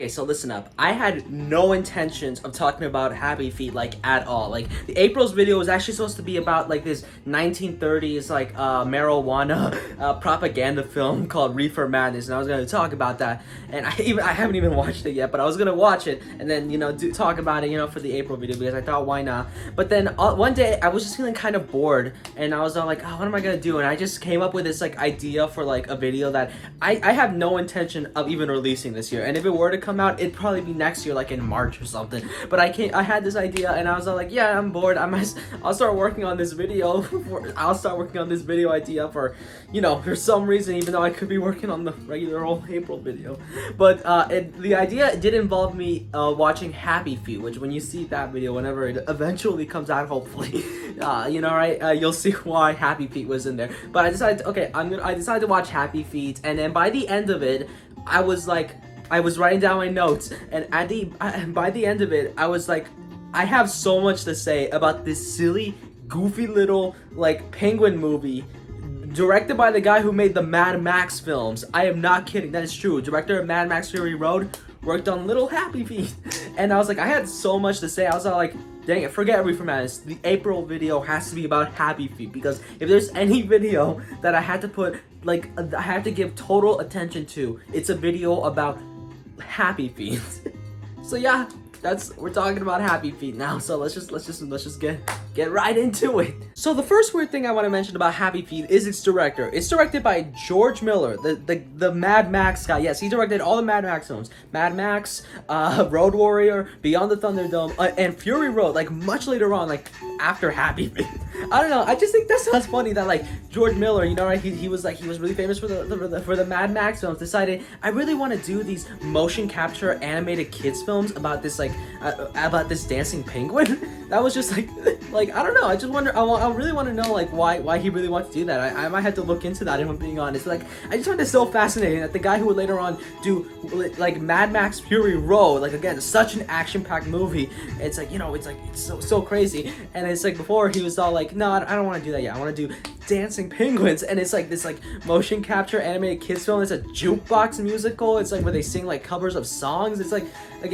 Okay, so listen up. I had no intentions of talking about Happy Feet like at all. Like the April's video was actually supposed to be about like this 1930s like marijuana propaganda film called Reefer Madness, and I was gonna talk about that. And I haven't even watched it yet, but I was gonna watch it and then talk about it for the April video because I thought why not. But then one day I was just feeling kind of bored, and I was like, oh, what am I gonna do? And I just came up with this like idea for like a video that I have no intention of even releasing this year, and if it were to come out, it'd probably be next year, like in March or something. But I had this idea, and I was like, yeah, I'm bored. I'll start working on this video. I'll start working on this video idea for, for some reason, even though I could be working on the regular old April video. But the idea did involve me watching Happy Feet, which when you see that video, whenever it eventually comes out, hopefully, you'll see why Happy Feet was in there. But I decided, okay, I decided to watch Happy Feet, and then by the end of it, I was writing down my notes, and by the end of it, I was like, I have so much to say about this silly, goofy little like penguin movie directed by the guy who made the Mad Max films. I am not kidding, that is true. Director of Mad Max Fury Road worked on Little Happy Feet, and I was like, I had so much to say. I was like, dang it, forget Reefer Madness. The April video has to be about Happy Feet, because if there's any video that I had to put, like, I had to give total attention to, it's a video about Happy Feet. So yeah, we're talking about Happy Feet now. So let's just get right into it. So the first weird thing I want to mention about Happy Feet is its director. It's directed by George Miller, the Mad Max guy. Yes, he directed all the Mad Max films. Mad Max, Road Warrior, Beyond the Thunderdome, and Fury Road, like much later on, like after Happy Feet. I don't know, I just think that sounds funny that like George Miller, right, he was really famous for the Mad Max films, decided I really want to do these motion capture animated kids films about this like about this dancing penguin. That was just like I don't know, I just wonder, I really want to know like why he really wanted to do that. I might have to look into that if I'm being honest. Like I just find it so fascinating that the guy who would later on do like Mad Max Fury Road, like again such an action-packed movie, it's like it's so crazy, and it's like before he was all like, no, I don't want to do that yet, I want to do dancing penguins, and it's like this like motion capture animated kids film. It's a jukebox musical. It's like where they sing like covers of songs. It's like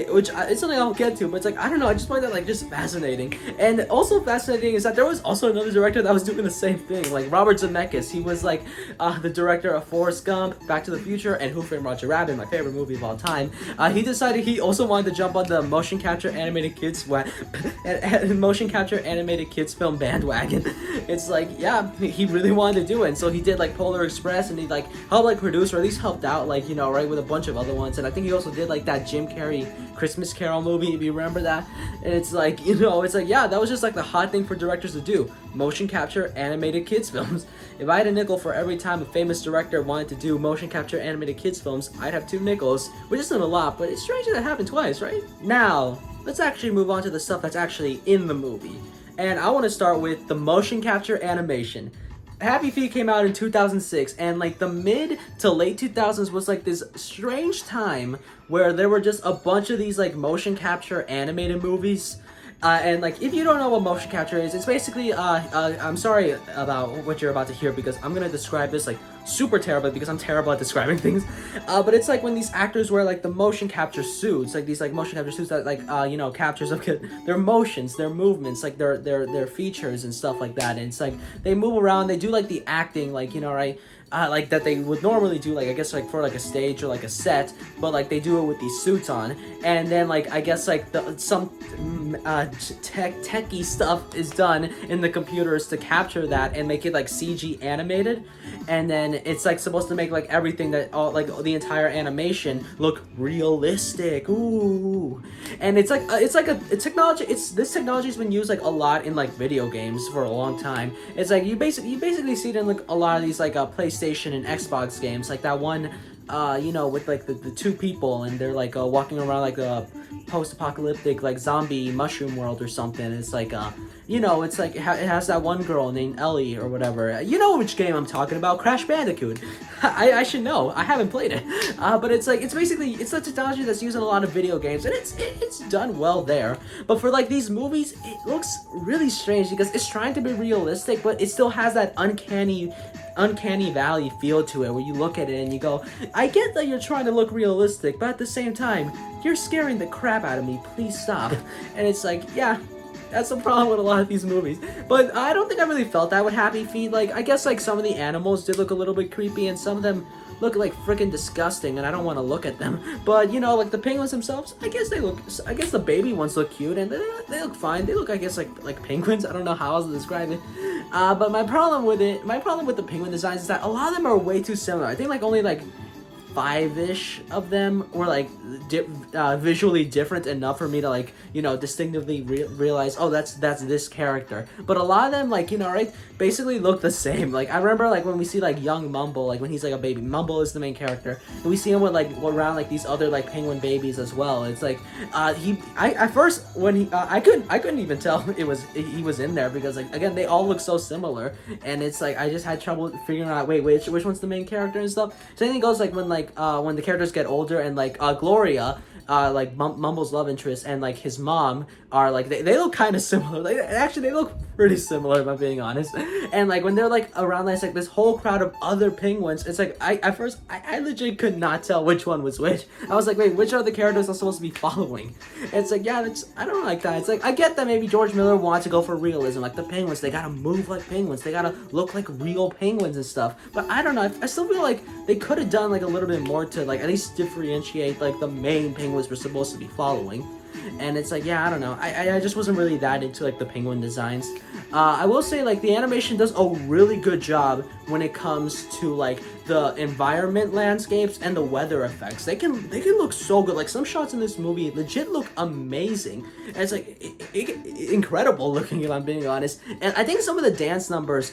which it's something I'll get to, but it's like I don't know, I just find that like just fascinating. And also fascinating is that there was also another director that was doing the same thing, like Robert Zemeckis. He was like the director of Forrest Gump, Back to the Future, and Who Framed Roger Rabbit, my favorite movie of all time. He decided he also wanted to jump on the motion capture animated kids motion capture animated kids film bandwagon. It's like, yeah, he really wanted to do it, and so he did like Polar Express, and he like helped like produce, or at least helped out, like right, with a bunch of other ones. And I think he also did like that Jim Carrey Christmas Carol movie, if you remember that. And it's like, it's like, yeah, that was just like the hot thing for directors to do, motion capture animated kids films. If I had a nickel for every time a famous director wanted to do motion capture animated kids films, I'd have 2 nickels, which isn't a lot, but it's strange that it happened twice, right? Now let's actually move on to the stuff that's actually in the movie, and I want to start with the motion capture animation. Happy Feet came out in 2006, and like the mid to late 2000s was like this strange time where there were just a bunch of these like motion capture animated movies. And like, if you don't know what motion capture is, it's basically, I'm sorry about what you're about to hear, because I'm gonna describe this like super terribly because I'm terrible at describing things. But it's like when these actors wear like the motion capture suits, like these like motion capture suits that like, captures their motions, their movements, like their features and stuff like that. And it's like they move around, they do like the acting, like, right? Like that they would normally do, like I guess like for like a stage or like a set, but like they do it with these suits on, and then like I guess like some techie stuff is done in the computers to capture that and make it like CG animated, and then it's like supposed to make like everything that all like the entire animation look realistic. Ooh, and it's like a technology. This technology's been used like a lot in like video games for a long time. It's like you basically see it in like a lot of these like PlayStation and Xbox games, like that one with like the 2 people, and they're like walking around like a post-apocalyptic like zombie mushroom world or something. It's like it's like it has that one girl named Ellie or whatever. You know which game I'm talking about, Crash Bandicoot. I should know, I haven't played it, but it's like it's a technology that's used in a lot of video games, and it's done well there. But for like these movies, it looks really strange because it's trying to be realistic, but it still has that uncanny valley feel to it, where you look at it and you go, I get that you're trying to look realistic, but at the same time, you're scaring the crap out of me, please stop. And it's like, yeah, that's the problem with a lot of these movies. But I don't think I really felt that with Happy Feet. Like, I guess like some of the animals did look a little bit creepy, and some of them look like freaking disgusting, and I don't want to look at them. But you know, like the penguins themselves, I guess the baby ones look cute, and they look fine. They look, I guess, like penguins. I don't know how else to describe it. But my problem with the penguin designs is that a lot of them are way too similar. I think like only like 5-ish of them were like visually different enough for me to like, you know, distinctively realize, oh, that's this character. But a lot of them, like, you know, right, basically look the same. Like I remember like when we see like young Mumble, like when he's like a baby, Mumble is the main character, and we see him with like around like these other like penguin babies as well. It's like at first when I couldn't even tell he was in there, because like again they all look so similar, and it's like I just had trouble figuring out, wait, which one's the main character and stuff. Same thing goes like when the characters get older, and like Gloria, like Mumble's love interest, and like his mom are like they look kind of similar. Like actually they look pretty similar, if I'm being honest. And like when they're like around this whole crowd of other penguins, it's like at first I legit could not tell which one was which. I was like, wait, which are the characters I'm supposed to be following? And it's like, yeah, I don't like that. It's like I get that maybe George Miller wanted to go for realism, like the penguins, they gotta move like penguins, they gotta look like real penguins and stuff. But I don't know, I still feel like they could have done like a little bit more to like at least differentiate like the main penguins we're supposed to be following. And it's like, yeah, I don't know, I just wasn't really that into like the penguin designs. I will say like the animation does a really good job when it comes to like the environment landscapes and the weather effects. They can look so good. Like some shots in this movie legit look amazing, and it's like incredible looking, if I'm being honest. And I think some of the dance numbers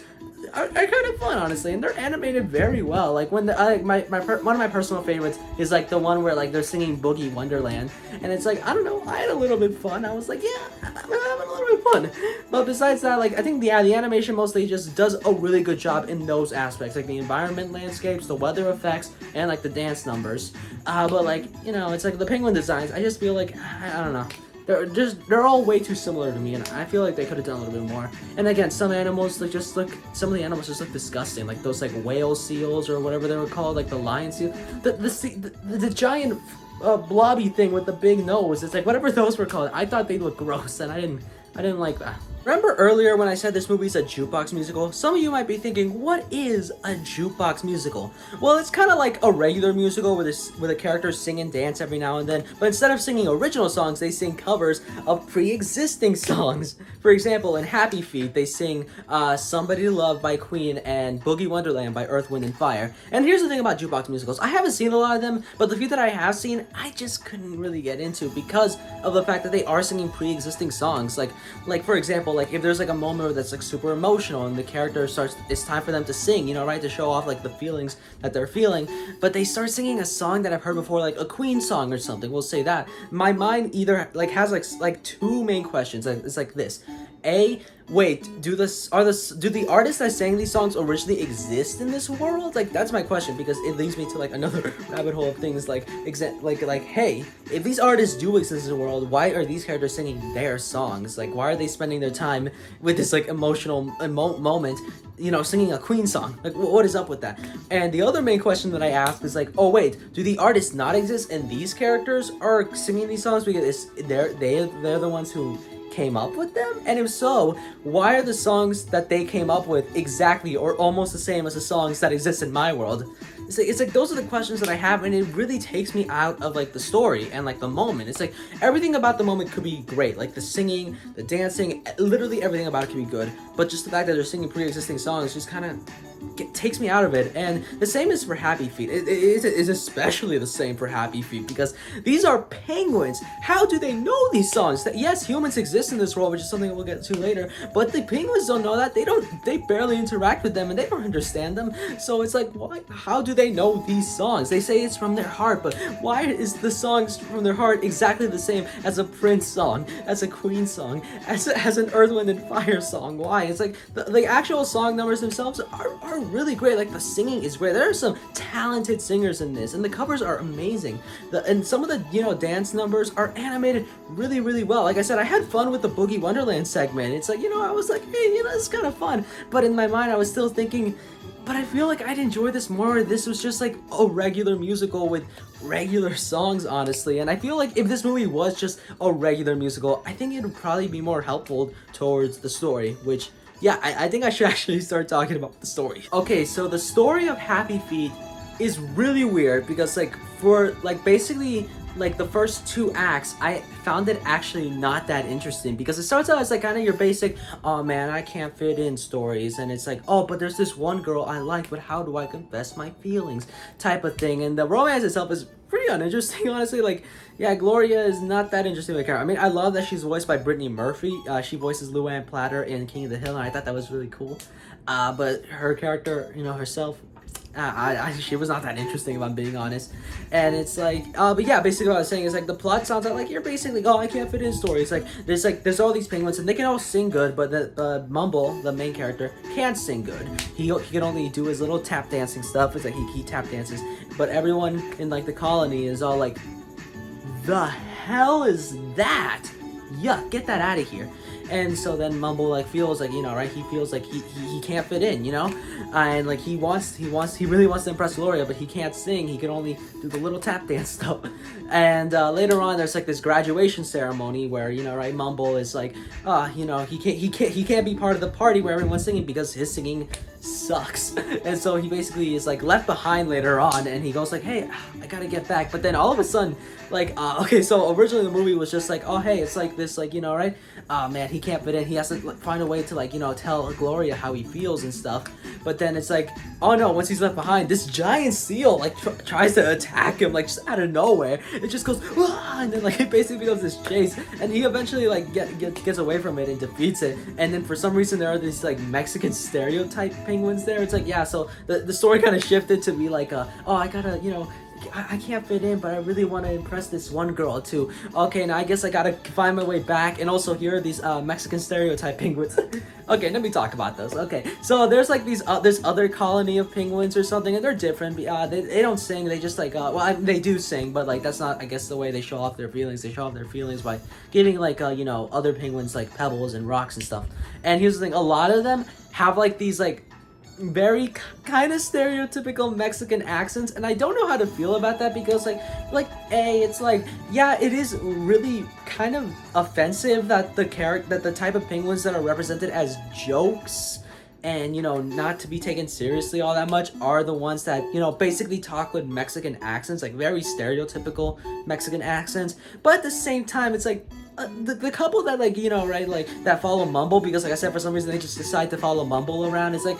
are kind of fun, honestly, and they're animated very well. Like when one of my personal favorites is like the one where like they're singing Boogie Wonderland, and it's like, I don't know, I had a little bit fun. I was like, yeah, I'm having a little bit of fun. But besides that, like I think the animation mostly just does a really good job in those aspects, like the environment landscapes, the weather effects, and like the dance numbers. But like, you know, it's like the penguin designs, I just feel like I don't know. They're all way too similar to me, and I feel like they could have done a little bit more. And again, some of the animals just look disgusting, like those like whale seals or whatever they were called, like the lion seal, the giant blobby thing with the big nose. It's like whatever those were called. I thought they looked gross, and I didn't like that. Remember earlier when I said this movie's a jukebox musical? Some of you might be thinking, what is a jukebox musical? Well, it's kind of like a regular musical with a character sing and dance every now and then, but instead of singing original songs, they sing covers of pre-existing songs. For example, in Happy Feet, they sing Somebody to Love by Queen and Boogie Wonderland by Earth, Wind, and Fire. And here's the thing about jukebox musicals. I haven't seen a lot of them, but the few that I have seen, I just couldn't really get into because of the fact that they are singing pre-existing songs. Like for example, like if there's like a moment where that's like super emotional and the character starts, it's time for them to sing, you know, right, to show off like the feelings that they're feeling, but they start singing a song that I've heard before, like a Queen song or something, we'll say that. My mind either like has like two main questions. It's like this: A, wait, do the artists that sang these songs originally exist in this world? Like that's my question, because it leads me to like another rabbit hole of things like hey, if these artists do exist in the world, why are these characters singing their songs? Like why are they spending their time with this like emotional moment, you know, singing a Queen song? Like what is up with that? And the other main question that I ask is like, oh wait, do the artists not exist and these characters are singing these songs because they're the ones who came up with them? And if so, why are the songs that they came up with exactly or almost the same as the songs that exist in my world? It's like those are the questions that I have, and it really takes me out of like the story and like the moment. It's like everything about the moment could be great, like the singing, the dancing, literally everything about it could be good, but just the fact that they're singing pre-existing songs just kind of takes me out of it. And the same is for Happy Feet. It is especially the same for Happy Feet, because these are penguins. How do they know these songs? That yes, humans exist in this world, which is something that we'll get to later, but the penguins don't know that. They barely interact with them, and they don't understand them. So it's like, why? How do they know these songs? They say it's from their heart, but why is the songs from their heart exactly the same as a Prince song, as a Queen song, as an Earth, Wind, and Fire song? Why? It's like the actual song numbers themselves are really great. Like the singing is great. There are some talented singers in this, and the covers are amazing. And some of the, you know, dance numbers are animated really, really well. Like I said, I had fun with the Boogie Wonderland segment. It's like, you know, I was like, hey, you know, it's kind of fun. But in my mind, I was still thinking, but I feel like I'd enjoy this more if this was just like a regular musical with regular songs, honestly. And I feel like if this movie was just a regular musical, I think it would probably be more helpful towards the story, which, yeah, I think I should actually start talking about the story. Okay, so the story of Happy Feet is really weird because, like, for, like, basically, like, the first 2 acts, I found it actually not that interesting because it starts out as, like, kind of your basic, oh man, I can't fit in stories, and it's like, oh, but there's this one girl I like, but how do I confess my feelings type of thing, and the romance itself is pretty uninteresting, honestly. Like, yeah, Gloria is not that interesting of a character. I mean, I love that she's voiced by Brittany Murphy. She voices Luann Platter in King of the Hill, and I thought that was really cool. But her character, you know, herself, she was not that interesting, if I'm being honest. And it's like, but yeah, basically what I was saying is like the plot sounds like you're basically, oh, I can't fit in stories. There's all these penguins and they can all sing good, but the Mumble, the main character, can't sing good. He can only do his little tap dancing stuff. It's like he tap dances, but everyone in like the colony is all like, the hell is that? Yuck, get that out of here. And so then Mumble like feels like, you know, right, he feels like he can't fit in, you know, and like he really wants to impress Gloria, but he can't sing. He can only do the little tap dance stuff. And later on there's like this graduation ceremony where, you know, right, Mumble is like, you know, he can't be part of the party where everyone's singing because his singing sucks. And so he basically is like left behind later on, and he goes like, hey, I gotta get back. But then all of a sudden, like, okay, so originally the movie was just like, oh hey, it's like this, like, you know, right, man, he can't fit in, he has to like, find a way to, like, you know, tell Gloria how he feels and stuff. But then it's like, oh no, once he's left behind, this giant seal like tries to attack him, like, just out of nowhere. It just goes, "Wah!" And then like it basically becomes this chase, and he eventually like gets away from it and defeats it. And then for some reason there are these like Mexican stereotype penguins there. It's like, yeah, so the story kind of shifted to be like, oh, I gotta, you know, I can't fit in, but I really want to impress this one girl too. Okay, now I guess I gotta find my way back. And also here are these Mexican stereotype penguins. Okay, let me talk about those. Okay, so there's like these this other colony of penguins or something, and they're different. They don't sing. They just like well, they do sing, but like that's not, I guess, the way they show off their feelings. They show off their feelings by giving like you know, other penguins like pebbles and rocks and stuff. And here's the thing: a lot of them have like these like very kind of stereotypical Mexican accents, and I don't know how to feel about that because it's like, yeah, it is really kind of offensive that the type of penguins that are represented as jokes and, you know, not to be taken seriously all that much are the ones that, you know, basically talk with Mexican accents, like very stereotypical Mexican accents. But at the same time, it's like the couple that, like, you know, right, like that follow Mumble, because like I said, for some reason they just decide to follow Mumble around. It's like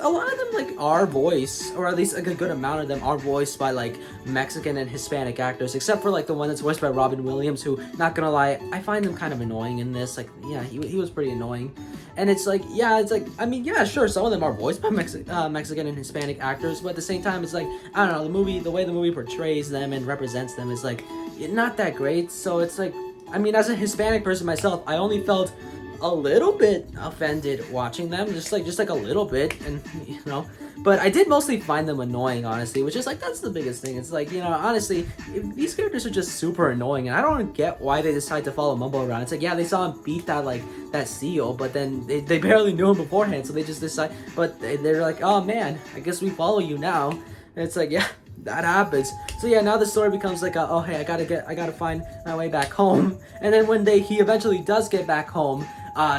a lot of them like are voiced, or at least like a good amount of them are voiced by like Mexican and Hispanic actors, except for like the one that's voiced by Robin Williams, who, not gonna lie, I find him kind of annoying in this. Like, yeah, he was pretty annoying. And it's like, yeah, it's like, I mean, yeah, sure, some of them are voiced by Mexican and Hispanic actors, but at the same time, it's like, I don't know, the way the movie portrays them and represents them is like not that great. So it's like, I mean, as a Hispanic person myself, I only felt a little bit offended watching them, just like a little bit, and you know, but I did mostly find them annoying, honestly, which is like, that's the biggest thing. It's like, you know, honestly, these characters are just super annoying, and I don't get why they decide to follow Mumble around. It's like, yeah, they saw him beat that seal, but then they barely knew him beforehand, so they just decide, but they're like, oh man, I guess we follow you now. And it's like, yeah, that happens. So yeah, now the story becomes like, oh hey, I gotta find my way back home. And then when he eventually does get back home,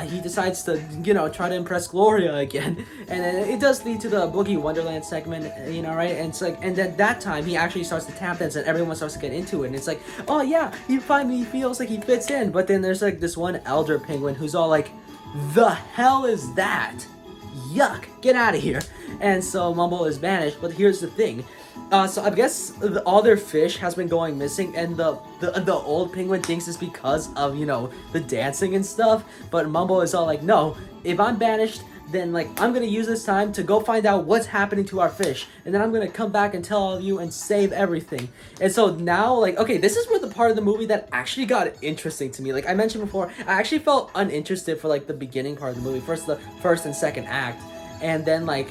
he decides to, you know, try to impress Gloria again, and then it does lead to the Boogie Wonderland segment, you know, right? And it's like, and then that time he actually starts to tap dance, and everyone starts to get into it, and it's like, oh yeah, he finally feels like he fits in. But then there's like this one elder penguin who's all like, the hell is that? Yuck, get out of here. And so Mumble is banished. But here's the thing, so I guess all their fish has been going missing, and the old penguin thinks it's because of, you know, the dancing and stuff. But Mumble is all like, no, if I'm banished, then like I'm gonna use this time to go find out what's happening to our fish, and then I'm gonna come back and tell all of you and save everything. And so now, like, okay, this is where the part of the movie that actually got interesting to me. Like I mentioned before, I actually felt uninterested for like the beginning part of the movie, the first and second act. And then, like,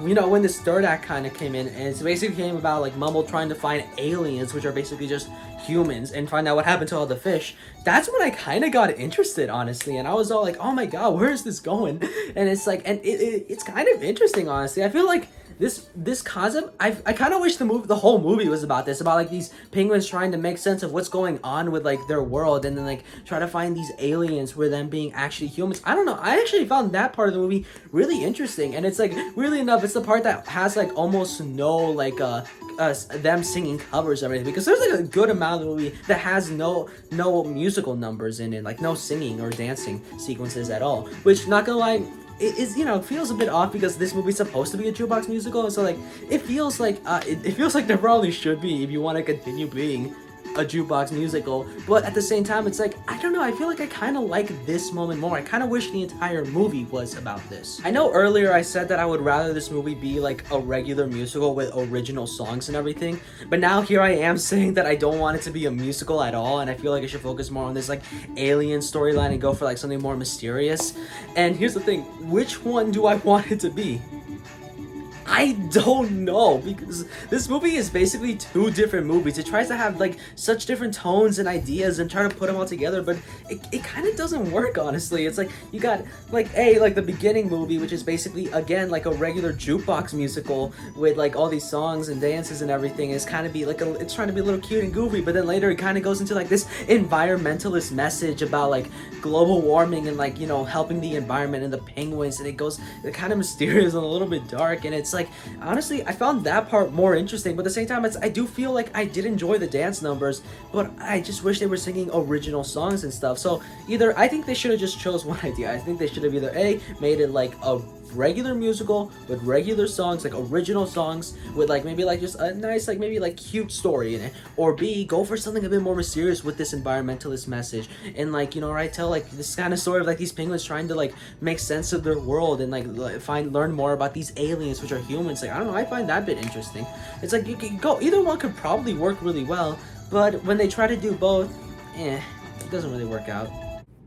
you know, when this third act kind of came in, and it basically came about, like, Mumble trying to find aliens, which are basically just humans, and find out what happened to all the fish. That's when I kind of got interested, honestly, and I was all like, oh my god, where is this going? And it's like, and it's kind of interesting, honestly. I feel like this concept, I kind of wish the whole movie was about this, about like these penguins trying to make sense of what's going on with like their world, and then like try to find these aliens where them being actually humans. I don't know, I actually found that part of the movie really interesting, and it's like, really enough, it's the part that has like almost no like them singing covers and everything, because there's like a good amount of the movie that has no musical numbers in it, like no singing or dancing sequences at all, which, not gonna lie, it is, feels a bit off, because this movie's supposed to be a jukebox musical, so like it feels like it feels like there probably should be, if you want to continue being a jukebox musical. But at the same time, it's like, I don't know, I feel like I kind of like this moment more. I kind of wish the entire movie was about this. I know earlier I said that I would rather this movie be like a regular musical with original songs and everything, but now here I am saying that I don't want it to be a musical at all, and I feel like it should focus more on this like alien storyline and go for like something more mysterious. And here's the thing, which one do I want it to be? I don't know, because this movie is basically two different movies. It tries to have like such different tones and ideas and try to put them all together, but it kind of doesn't work, honestly. It's like, you got like the beginning movie, which is basically, again, like a regular jukebox musical with like all these songs and dances and everything. It's kind of be like it's trying to be a little cute and goofy, but then later it kind of goes into like this environmentalist message about like global warming and like, helping the environment and the penguins, and it goes kind of mysterious and a little bit dark, and it's like, honestly, I found that part more interesting, but at the same time, I do feel like I did enjoy the dance numbers, but I just wish they were singing original songs and stuff. So either, I think they should have just chose one idea. I think they should have either A, made it like a regular musical with regular songs, like original songs with like maybe like just a nice like maybe like cute story in it, or B, go for something a bit more mysterious with this environmentalist message, and like, right, tell like this kind of story of like these penguins trying to like make sense of their world and like learn more about these aliens, which are humans. Like, I don't know, I find that bit interesting. It's like, you can go, either one could probably work really well, but when they try to do both, it doesn't really work out.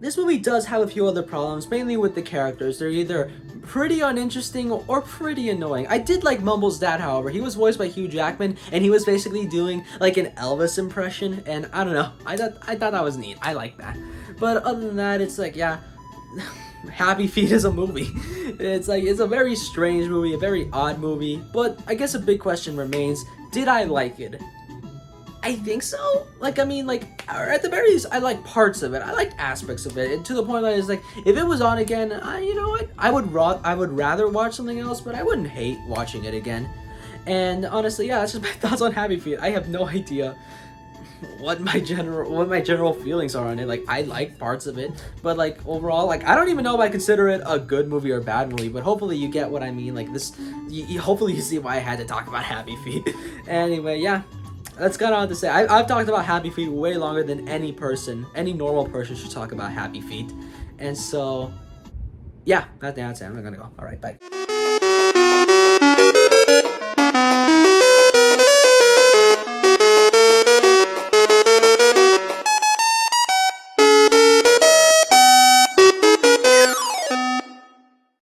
This movie does have a few other problems, mainly with the characters. They're either pretty uninteresting or pretty annoying. I did like Mumble's dad, however. He was voiced by Hugh Jackman, and he was basically doing like an Elvis impression, and I don't know, I thought that was neat. I like that. But other than that, it's like, yeah, Happy Feet is a movie. It's like, it's a very strange movie, a very odd movie, but I guess a big question remains, did I like it? I think so. Like, I mean, like, or at the very least, I like parts of it. I liked aspects of it, and to the point that it's like, if it was on again, you know what? I would rather watch something else, but I wouldn't hate watching it again. And honestly, yeah, that's just my thoughts on Happy Feet. I have no idea what my general feelings are on it. Like, I like parts of it, but like overall, like, I don't even know if I consider it a good movie or a bad movie, but hopefully you get what I mean. Like, this, hopefully you see why I had to talk about Happy Feet. Anyway, yeah. That's kind of all to say. I've talked about Happy Feet way longer than any normal person should talk about Happy Feet. And so, yeah, that's it. I'm gonna go. All right, bye.